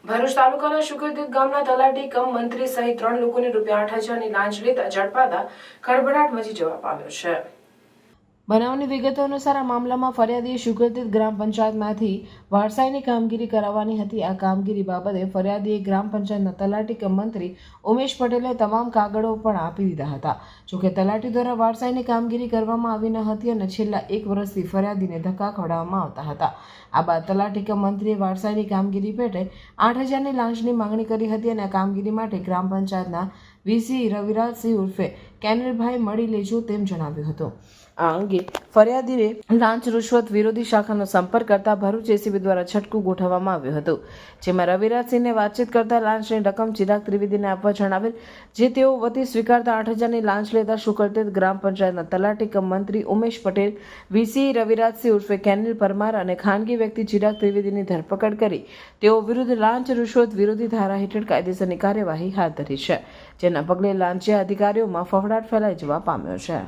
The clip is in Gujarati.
ભરૂચ તાલુકાના શુક્રતીર્થ ગામના તલાટી કમ મંત્રી સહિત 3 લોકોને ₹8,000ની લાંચ લેતા ઝડપાતા ખળભળાટ મચી જવા પામ્યો છે। બનાવની વિગતો અનુસાર આ મામલામાં ફરિયાદીએ શુક્રતીર્થ ગ્રામ પંચાયતમાંથી વારસાઈની કામગીરી કરાવવાની હતી। આ કામગીરી બાબતે ફરિયાદીએ ગ્રામ પંચાયતના તલાટી કમ મંત્રી ઉમેશ પટેલે તમામ કાગળો પણ આપી દીધા હતા। જોકે તલાટી દ્વારા વારસાઈની કામગીરી કરવામાં આવી ન હતી અને છેલ્લા 1 વર્ષથી ફરિયાદીને ધક્કા ખવડાવવામાં આવતા હતા। આ બાદ તલાટી કમ મંત્રીએ વારસાઈની કામગીરી પેટે 8,000ની લાંચની માંગણી કરી હતી અને આ કામગીરી માટે ગ્રામ પંચાયતના વીસી રવિરાજસિંહ ઉર્ફે કેનિલભાઈ મળી લેજો તેમ જણાવ્યું હતું। આ અંગે ફરિયાદીએ લાંચ રૂશ્વત વિરોધી શાખાનો સંપર્ક કરતા ભરૂચ એસીબી દ્વારા છટકું ગોઠવવામાં આવ્યું હતું, જેમાં રવિરાજસિંહને વાતચીત કરતા લાંચની રકમ ચિરાગ ત્રિવેદીને આપવા જણાવેલ, જે તેઓ વતી સ્વીકારતા 8,000ની લાંચ લેતા શુક્રતીર્થ ગ્રામ પંચાયતના તલાટી કમ મંત્રી ઉમેશ પટેલ, વીસી રવિરાજસિંહ ઉર્ફે કેનિલ પરમાર અને ખાનગી વ્યક્તિ ચિરાગ ત્રિવેદીની ધરપકડ કરી તેઓ વિરુદ્ધ લાંચ રૂશ્વત વિરોધી ધારા હેઠળ કાયદેસરની કાર્યવાહી હાથ ધરી છે, જેના પગલે લાંચિયા અધિકારીઓમાં ફફડાટ ફેલાઈ જવા પામ્યો છે।